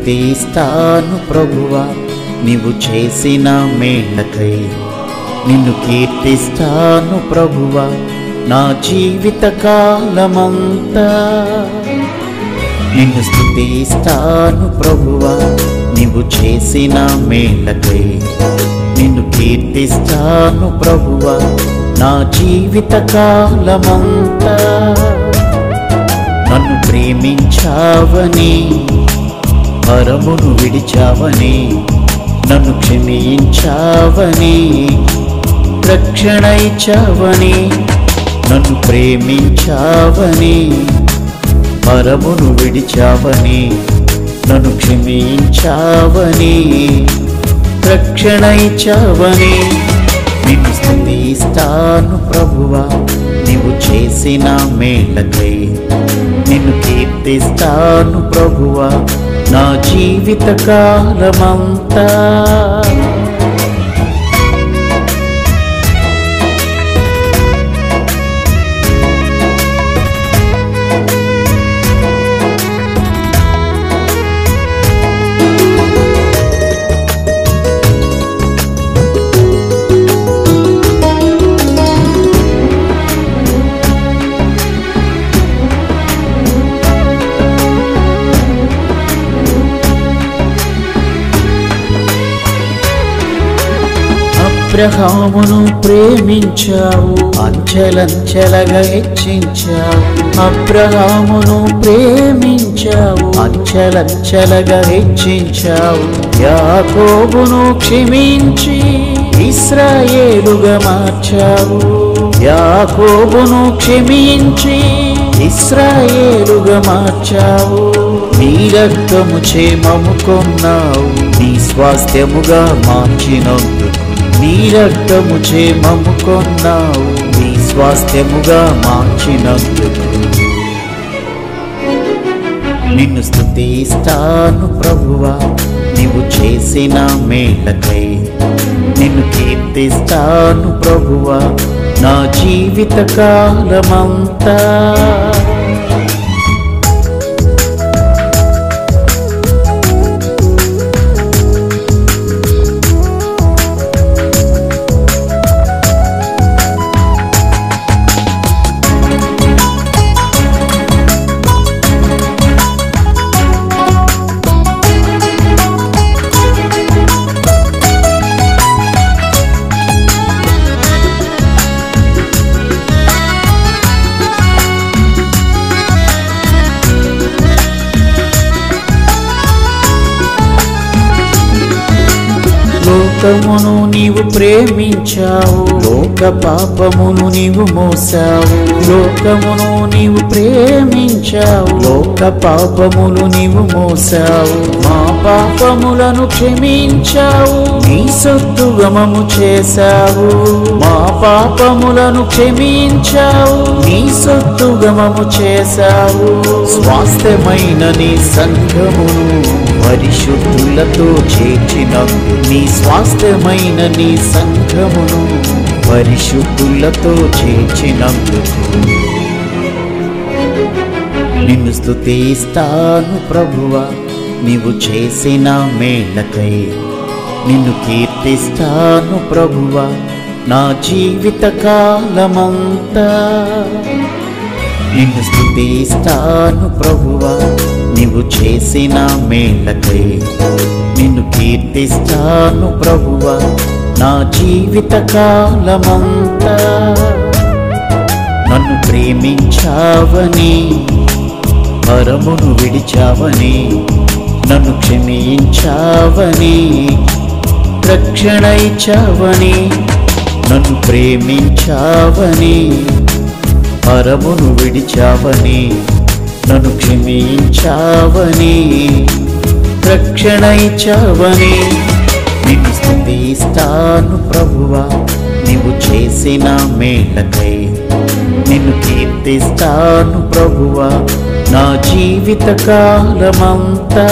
స్తుతిస్తాను ప్రభువా నీవు చేసిన మేళ్ళకై నిన్ను కీర్తిస్తాను ప్రభువా నా జీవిత కాలమంతా నిన్ను స్తుతిస్తాను ప్రభువా నీవు చేసిన మేళ్ళకై నిన్ను కీర్తిస్తాను ప్రభువా నా జీవిత కాలమంతా నన్ను ప్రేమించావని పరమును విడిచావని నన్ను క్షమించావని రక్షణ ఇచ్చావని నన్ను ప్రేమించావని పరమును విడిచావని నన్ను క్షమించావని రక్షణ ఇచ్చావని నిన్ను స్తుతిస్తాను ప్రభువా నీవు చేసిన మేళ్ళకై నిన్ను కీర్తిస్తాను ప్రభువా నా జీవిత కాలమంతా అబ్రహామును ప్రేమించావు అంచెలంచెలగా హెచ్చించావు అబ్రహామును ప్రేమించావు అంచెలంచెలగా హెచ్చించావు యాకోబును క్షమించి ఇశ్రాయేలుగా మార్చావు యాకోబును క్షమించి ఇశ్రాయేలుగా మార్చావు నీ రక్తము చేమము కొన్నావు నీ స్వాస్థ్యముగా మార్చినందుకు నీ రక్తము చేమము కొన్నావు నీ స్వాస్థ్యముగా మార్చినందుకు నిన్ను స్తుతిస్తాను ప్రభువా నీవు చేసిన మేళ్ళకై నిన్ను కీర్తిస్తాను ప్రభువా నా జీవిత కాలమంతా లోకమును నీవు ప్రేమించావు లోక పాపమును నీవు మోసావు లోకమును నీవు ప్రేమించావు లోక పాపములు నీవు మోసావు మా పాపములను క్షమించావు నీ సొత్తుగా మమ్ము చేశావు మా పాపములను క్షమించావు నీ సొత్తుగా మమ్ము చేశావు స్వాస్థ్యమైన నీ సంఘమును పరిశుద్ధులతో చేర్చినందు నీ స్వాస్థ్యమైన నీ సంఘమును పరిశుద్ధులతో చేర్చినందుకు నిన్ను స్తుతిస్తాను ప్రభువా నీవు చేసిన మేళ్ళకై నిన్ను కీర్తిస్తాను ప్రభువా నా జీవిత కాలమంతా నిన్ను స్తుతిస్తాను ప్రభువా నీవు చేసిన మేళ్ళకై నిన్ను కీర్తిస్తాను ప్రభువా నా జీవిత కాలమంతా నన్ను ప్రేమించావని పరమును విడిచావని నన్ను క్షమించావని రక్షణ ఇచ్చావని నన్ను ప్రేమించావని పరమును విడిచావని నన్ను క్షమించావని రక్షణ ఇచ్చావని నిన్ను స్తుతిస్తాను ప్రభువా నీవు చేసిన మేళ్ళకై నిన్ను కీర్తిస్తాను ప్రభువా నా జీవిత కాలమంతా